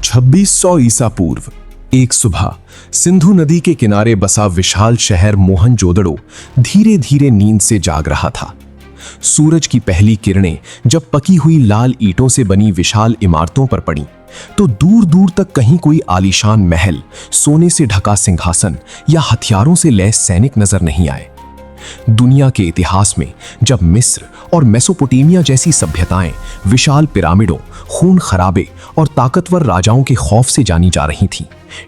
2600 ईसा पूर्व एक सुबह सिंधु नदी के किनारे बसा विशाल शहर मोहनजोदड़ो धीरे धीरे नींद से जाग रहा था। सूरज की पहली किरणें जब पकी हुई लाल ईंटों से बनी विशाल इमारतों पर पड़ी तो दूर दूर तक कहीं कोई आलीशान महल, सोने से ढका सिंहासन या हथियारों से लैस सैनिक नजर नहीं आए। दुनिया के इतिहास में जब मिस्र और मेसोपोटामिया जैसी सभ्यताएं विशाल पिरामिडों, खून खराबे और ताकतवर राजाओं के खौफ से जानी जा रही थीं,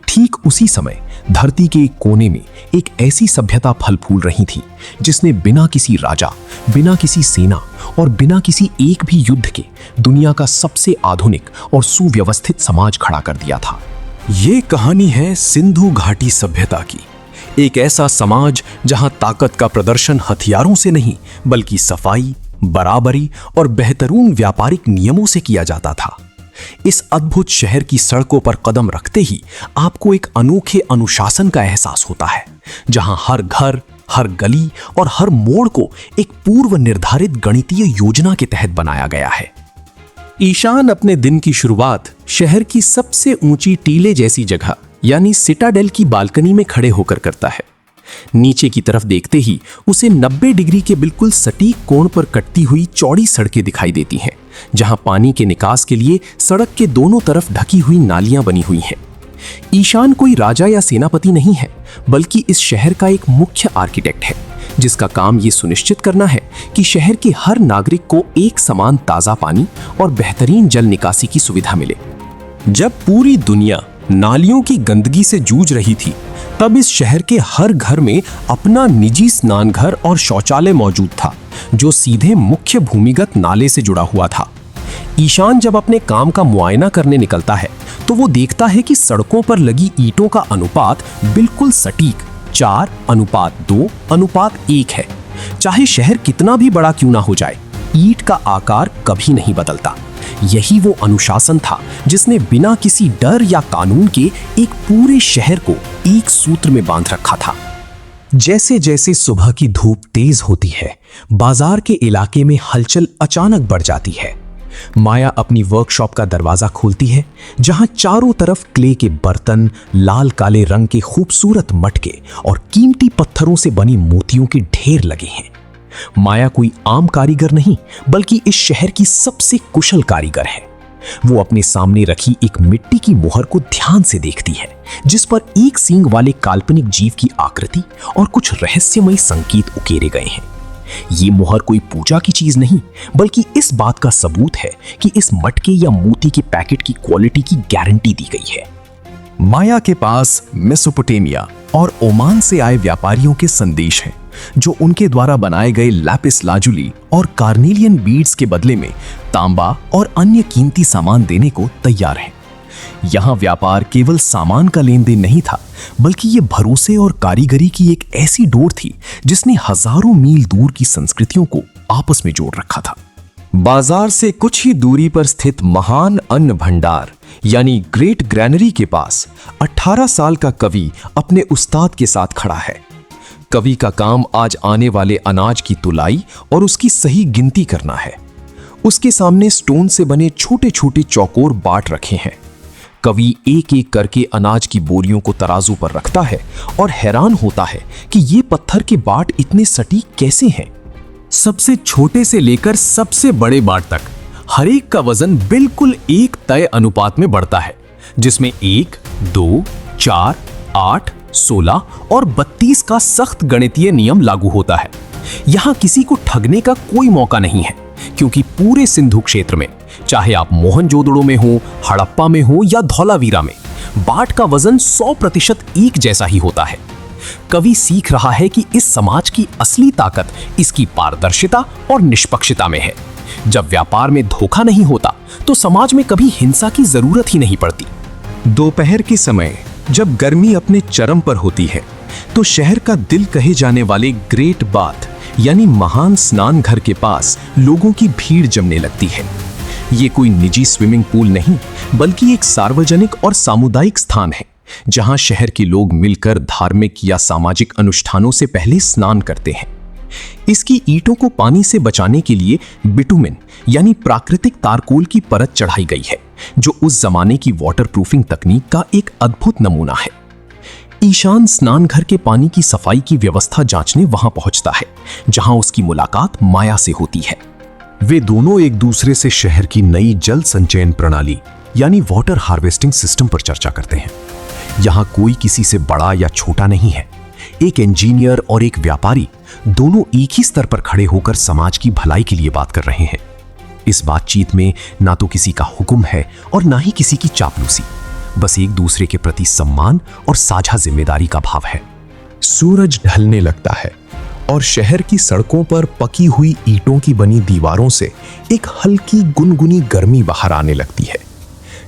ठीक उसी समय धरती के एक कोने में एक ऐसी सभ्यता फल फूल रही थी जिसने बिना किसी राजा, बिना किसी सेना और बिना किसी एक भी युद्ध के दुनिया का सबसे आधुनिक और सुव्यवस्थित समाज खड़ा कर दिया था। ये कहानी है सिंधु घाटी सभ्यता की। एक ऐसा समाज जहां ताकत का प्रदर्शन हथियारों से नहीं बल्कि सफाई, बराबरी और बेहतरीन व्यापारिक नियमों से किया जाता था। इस अद्भुत शहर की सड़कों पर कदम रखते ही आपको एक अनोखे अनुशासन का एहसास होता है, जहां हर घर, हर गली और हर मोड़ को एक पूर्व निर्धारित गणितीय योजना के तहत बनाया गया है। ईशान अपने दिन की शुरुआत शहर की सबसे ऊंची टीले जैसी जगह यानी सिटाडेल की बालकनी में खड़े होकर करता है। नीचे की तरफ देखते ही उसे 90 डिग्री के बिल्कुल सटीक कोण पर कटती हुई चौड़ी सड़कें दिखाई देती हैं, जहां पानी के निकास के लिए सड़क के दोनों तरफ ढकी हुई नालियां बनी हुई हैं। ईशान कोई राजा या सेनापति नहीं है, बल्कि इस शहर का एक मुख्य आर्किटेक्ट है, जिसका काम ये सुनिश्चित करना है कि शहर के हर नागरिक को एक समान ताजा पानी और बेहतरीन जल निकासी की सुविधा मिले। जब पूरी दुनिया नालियों की गंदगी से जूझ रही थी, तब इस शहर के हर घर में अपना निजी स्नान घर और शौचालय मौजूद था, जो सीधे मुख्य भूमिगत नाले से जुड़ा हुआ था। ईशान जब अपने काम का मुआयना करने निकलता है तो वो देखता है कि सड़कों पर लगी ईंटों का अनुपात बिल्कुल सटीक 4:2:1 है। चाहे शहर कितना भी बड़ा क्यों ना हो जाए, ईंट का आकार कभी नहीं बदलता। यही वो अनुशासन था जिसने बिना किसी डर या कानून के एक पूरे शहर को एक सूत्र में बांध रखा था। जैसे जैसे सुबह की धूप तेज होती है, बाजार के इलाके में हलचल अचानक बढ़ जाती है। माया अपनी वर्कशॉप का दरवाजा खोलती है, जहां चारों तरफ क्ले के बर्तन, लाल काले रंग के खूबसूरत मटके और कीमती पत्थरों से बनी मोतियों के ढेर लगे हैं। माया कोई आम कारीगर नहीं, बल्कि इस शहर की सबसे कुशल कारीगर है। वो अपने सामने रखी एक मिट्टी की मोहर को ध्यान से देखती है, जिस पर एक सींग वाले काल्पनिक जीव की आकृति और कुछ रहस्यमय संकेत उकेरे गए हैं। ये मोहर कोई पूजा की चीज नहीं, बल्कि इस बात का सबूत है कि इस मटके या मोती के पैकेट की क्वालिटी की गारंटी दी गई है। माया के पास मेसोपोटामिया और ओमान से आए व्यापारियों के संदेश हैं, जो उनके द्वारा बनाए गए लैपिस लाजुली और कार्नेलियन बीड्स के बदले में तांबा और अन्य कीमती सामान देने को तैयार हैं। यहाँ व्यापार केवल सामान का लेन देन नहीं था, बल्कि ये भरोसे और कारीगरी की एक ऐसी डोर थी जिसने हजारों मील दूर की संस्कृतियों को आपस में जोड़ रखा था। बाजार से कुछ ही दूरी पर स्थित महान अन्न भंडार यानी ग्रेट ग्रैनरी के पास 18 साल का कवि अपने उस्ताद के साथ खड़ा है। कवि का काम आज आने वाले अनाज की तुलाई और उसकी सही गिनती करना है। उसके सामने स्टोन से बने छोटे छोटे चौकोर बाट रखे हैं। कवि एक एक करके अनाज की बोरियों को तराजू पर रखता है और हैरान होता है कि ये पत्थर के बाट इतने सटीक कैसे हैं। सबसे छोटे से लेकर सबसे बड़े बाट तक हर एक का वजन बिल्कुल एक तय अनुपात में बढ़ता है, जिसमें 1, 2, 4, 8, 16 और 32 का सख्त गणितीय नियम लागू होता है। यहां किसी को ठगने का कोई मौका नहीं है, क्योंकि पूरे सिंधु क्षेत्र में, चाहे आप मोहनजोदड़ो में हो, हड़प्पा में हो या धौलावीरा में, बाट का वजन 100% एक जैसा ही होता है। कवि सीख रहा है कि इस समाज की असली ताकत इसकी पारदर्शिता और निष्पक्षता में है। जब व्यापार में धोखा नहीं होता, तो समाज में कभी हिंसा की जरूरत ही नहीं पड़ती। दोपहर के समय जब गर्मी अपने चरम पर होती है, तो शहर का दिल कहे जाने वाले ग्रेट बाथ यानी महान स्नान घर के पास लोगों की भीड़ जमने लगती है। ये कोई निजी स्विमिंग पूल नहीं, बल्कि एक सार्वजनिक और सामुदायिक स्थान है, जहां शहर के लोग मिलकर धार्मिक या सामाजिक अनुष्ठानों से पहले स्नान करते हैं। इसकी ईंटों को पानी से बचाने के लिए बिटुमेन यानी प्राकृतिक तारकोल की परत चढ़ाई गई है, जो उस जमाने की वाटरप्रूफिंग तकनीक का एक अद्भुत नमूना है। ईशान स्नान घर के पानी की सफाई की व्यवस्था जांचने वहां पहुंचता है, जहां उसकी मुलाकात माया से होती है। वे दोनों एक दूसरे से शहर की नई जल संचयन प्रणाली यानी वाटर हार्वेस्टिंग सिस्टम पर चर्चा करते हैं। यहां कोई किसी से बड़ा या छोटा नहीं है। एक इंजीनियर और एक व्यापारी दोनों एक ही स्तर पर खड़े होकर समाज की भलाई के लिए बात कर रहे हैं। इस बातचीत में ना तो किसी का हुक्म है और ना ही किसी की चापलूसी, बस एक दूसरे के प्रति सम्मान और साझा जिम्मेदारी का भाव है। सूरज ढलने लगता है और शहर की सड़कों पर पकी हुई ईंटों की बनी दीवारों से एक हल्की गुनगुनी गर्मी बाहर आने लगती है।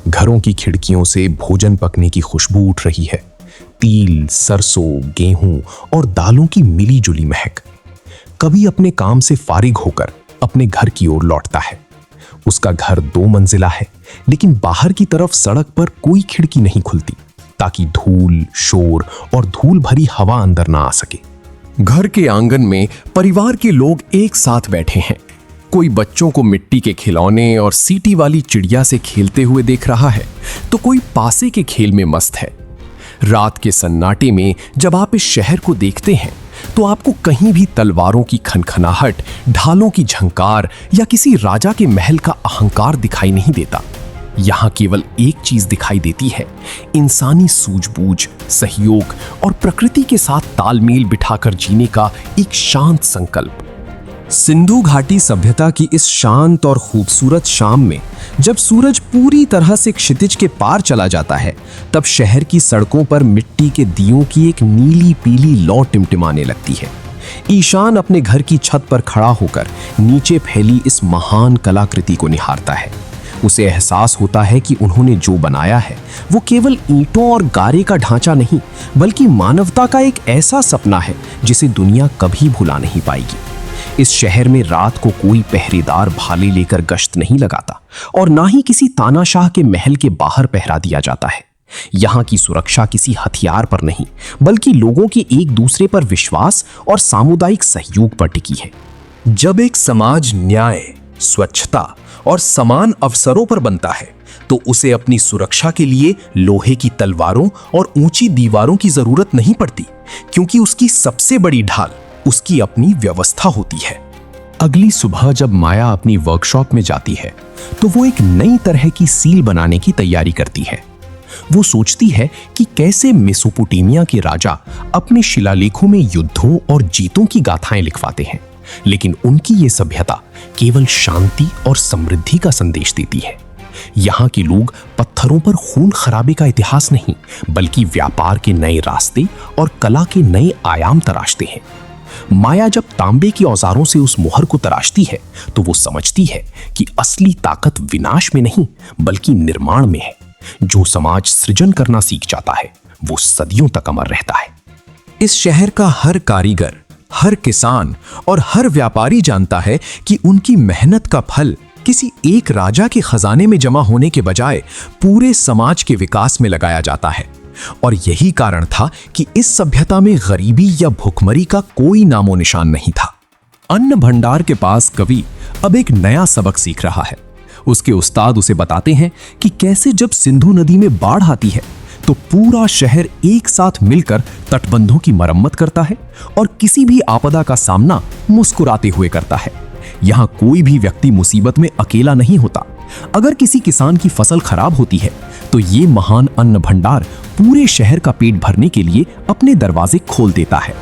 घरों की खिड़कियों से भोजन पकने की खुशबू उठ रही है। तिल, सरसों, गेहूं और दालों की मिली जुली महक। कभी अपने काम से फारिग होकर अपने घर की ओर लौटता है। उसका घर 2 मंजिला है, लेकिन बाहर की तरफ सड़क पर कोई खिड़की नहीं खुलती, ताकि धूल, शोर और धूल भरी हवा अंदर ना आ सके। घर के आंगन में परिवार के लोग एक साथ बैठे हैं। कोई बच्चों को मिट्टी के खिलौने और सीटी वाली चिड़िया से खेलते हुए देख रहा है, तो कोई पासे के खेल में मस्त है। रात के सन्नाटे में जब आप इस शहर को देखते हैं, तो आपको कहीं भी तलवारों की खनखनाहट, ढालों की झंकार या किसी राजा के महल का अहंकार दिखाई नहीं देता। यहां केवल एक चीज दिखाई देती है, इंसानी सूझबूझ, सहयोग और प्रकृति के साथ तालमेल बिठाकर जीने का एक शांत संकल्प। सिंधु घाटी सभ्यता की इस शांत और खूबसूरत शाम में जब सूरज पूरी तरह से क्षितिज के पार चला जाता है, तब शहर की सड़कों पर मिट्टी के दियों की एक नीली पीली लौ टिमटिमाने लगती है। ईशान अपने घर की छत पर खड़ा होकर नीचे फैली इस महान कलाकृति को निहारता है। उसे एहसास होता है कि उन्होंने जो बनाया है वो केवल ईंटों और गारे का ढांचा नहीं, बल्कि मानवता का एक ऐसा सपना है जिसे दुनिया कभी भुला नहीं पाएगी। इस शहर में रात को कोई पहरेदार भाले लेकर गश्त नहीं लगाता और ना ही किसी तानाशाह के महल के बाहर पहरा दिया जाता है। यहाँ की सुरक्षा किसी हथियार पर नहीं, बल्कि लोगों के एक दूसरे पर विश्वास और सामुदायिक सहयोग पर टिकी है। जब एक समाज न्याय, स्वच्छता और समान अवसरों पर बनता है, तो उसे अपनी सुरक्षा के लिए लोहे की तलवारों और ऊंची दीवारों की जरूरत नहीं पड़ती, क्योंकि उसकी सबसे बड़ी ढाल उसकी अपनी व्यवस्था होती है। अगली सुबह जब माया अपनी वर्कशॉप में जाती है, तो वो एक नई तरह की सील बनाने की तैयारी करती है। वो सोचती है कि कैसे मेसोपोटामिया के राजा अपने शिलालेखों में युद्धों और जीतों की गाथाएं लिखवाते हैं, लेकिन उनकी ये सभ्यता केवल शांति और समृद्धि का संदेश देती है। यहाँ के लोग पत्थरों पर खून खराबे का इतिहास नहीं, बल्कि व्यापार के नए रास्ते और कला के नए आयाम तराशते हैं। माया जब तांबे के औजारों से उस मोहर को तराशती है, तो वो समझती है कि असली ताकत विनाश में नहीं, बल्कि निर्माण में है। जो समाज सृजन करना सीख जाता है, वो सदियों तक अमर रहता है। इस शहर का हर कारीगर, हर किसान और हर व्यापारी जानता है कि उनकी मेहनत का फल किसी एक राजा के खजाने में जमा होने के बजाय पूरे समाज के विकास में लगाया जाता है। और यही कारण था कि इस सभ्यता में गरीबी या भुखमरी का कोई नामो निशान नहीं था। अन्न भंडार के पास कवि अब एक नया सबक सीख रहा है। उसके उस्ताद उसे बताते हैं कि कैसे जब सिंधु नदी में बाढ़ आती है, तो पूरा शहर एक साथ मिलकर तटबंधों की मरम्मत करता है और किसी भी आपदा का सामना मुस्कुराते हुए करता है। यहाँ कोई भी व्यक्ति मुसीबत में अकेला नहीं होता। अगर किसी किसान की फसल खराब होती है, तो ये महान अन्न भंडार पूरे शहर का पेट भरने के लिए अपने दरवाजे खोल देता है।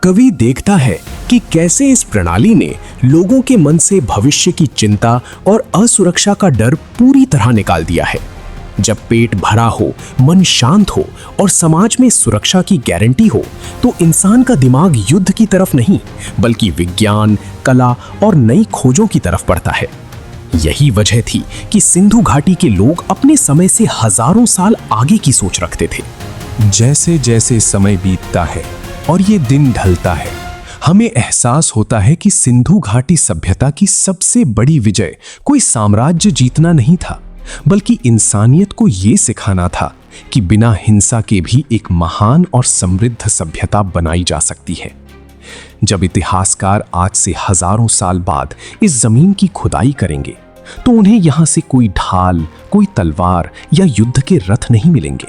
कवि देखता है कि कैसे इस प्रणाली ने लोगों के मन से भविष्य की चिंता और असुरक्षा का डर पूरी तरह निकाल दिया है। जब पेट भरा हो, मन शांत हो और समाज में सुरक्षा की गारंटी हो, तो इंसान का दिमाग युद्ध की तरफ नहीं, बल्कि विज्ञान, कला और नई खोजों की तरफ बढ़ता है। यही वजह थी कि सिंधु घाटी के लोग अपने समय से हजारों साल आगे की सोच रखते थे। जैसे जैसे समय बीतता है और ये दिन ढलता है, हमें एहसास होता है कि सिंधु घाटी सभ्यता की सबसे बड़ी विजय कोई साम्राज्य जीतना नहीं था, बल्कि इंसानियत को ये सिखाना था कि बिना हिंसा के भी एक महान और समृद्ध सभ्यता बनाई जा सकती है। जब इतिहासकार आज से हजारों साल बाद इस जमीन की खुदाई करेंगे, तो उन्हें यहां से कोई ढाल, कोई तलवार या युद्ध के रथ नहीं मिलेंगे।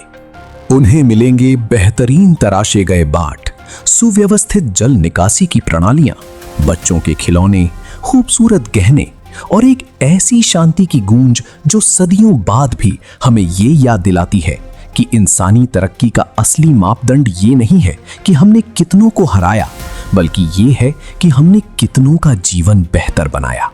उन्हें मिलेंगे बेहतरीन तराशे गए बाट, सुव्यवस्थित जल निकासी की प्रणालियां, बच्चों के खिलौने, खूबसूरत गहने और एक ऐसी शांति की गूंज जो सदियों बाद भी हमें ये याद दिलाती है कि इंसानी तरक्की का असली मापदंड ये नहीं है कि हमने कितनों को हराया, बल्कि ये है कि हमने कितनों का जीवन बेहतर बनाया।